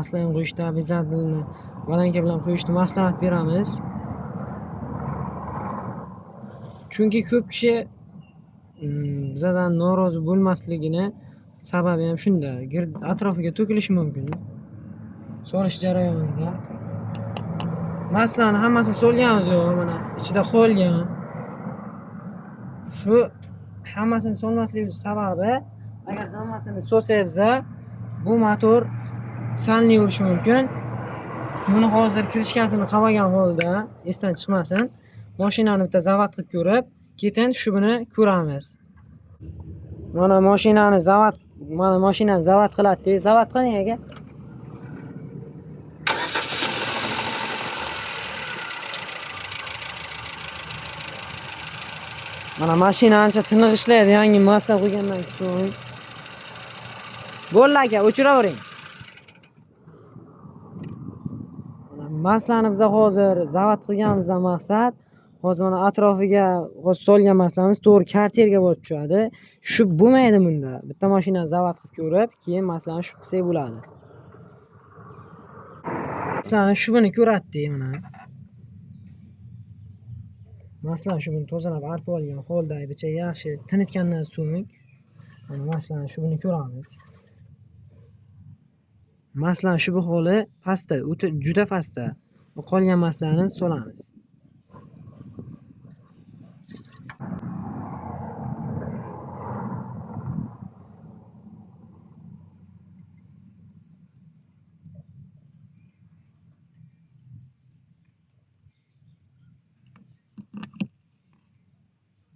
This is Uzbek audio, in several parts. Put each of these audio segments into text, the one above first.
maslahan qo'yishda, obязательно balanka bilan qo'yishni maslahat beramiz. Chunki ko'p kishi bizdan norozi bo'lmasligini sababi ham shunda. Atrofiga to'kilishi mumkin. Solish jarayonida. Maslahani hammasini solganmiz yo'q, mana ichida qolgan. Shu hammasini solmasligimiz sababi, agar hammasini solsangiz, bu motor salni yurishi mumkin. Buni hozir krishkasini qavagan holda esdan chiqmasin. Mashinani bitta zavod qilib ko'rib, keyin shuni ko'ramiz. Mana mashinani zavod qiladi. Zavod qiling aka. Mana mashina ancha tiniq ishlaydi, yangi masla qo'ygandan so'ng. Bo'ldi aka, o'chiravering. Maslani biz hozir zavod qilganimizdan maqsad, hozir mana atrofiga solgan maslamiz to'g'ri karterga borib tushadi. Shu bo'lmaydi bunda. Bitta mashinani zavod qilib ko'rib, keyin maslani shu qilsak bo'ladi. Masalan, shu buni ko'ratdik mana. Masalan, shu buni tozalab artib olgan holda bicha yaxshi tinitgandan so'ng, mana masalan shu buni ko'ramiz. Masalan, shu bu holi pastda, juda pastda. Qolgan maslani solamiz.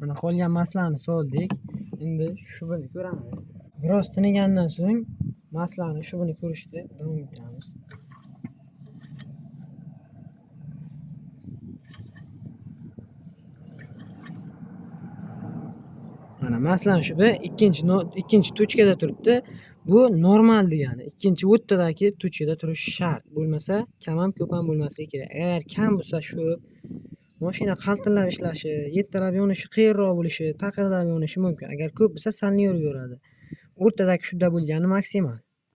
Mana qolgan maslani soldik. Endi shu buni ko'ramiz. Biroz tinigandan so'ng maslani shu buni ko'rishda davom etamiz. Mana masalan shu ikkinchi tochkada turibdi. Bu normal degani. Ikkinchi o'ttadagi tochkada turishi shart. Bo'lmasa, kam ham ko'p ham bo'lmasligi kerak. Agar kam bo'lsa shu mashina qaltillab ishlashi, yettalab yonishi, qiyinroq bo'lishi, taqirlab yonishi mumkin. Agar ko'p bo'lsa salni yuraveradi. O'rtadagi shudda bo'lgani maksimal.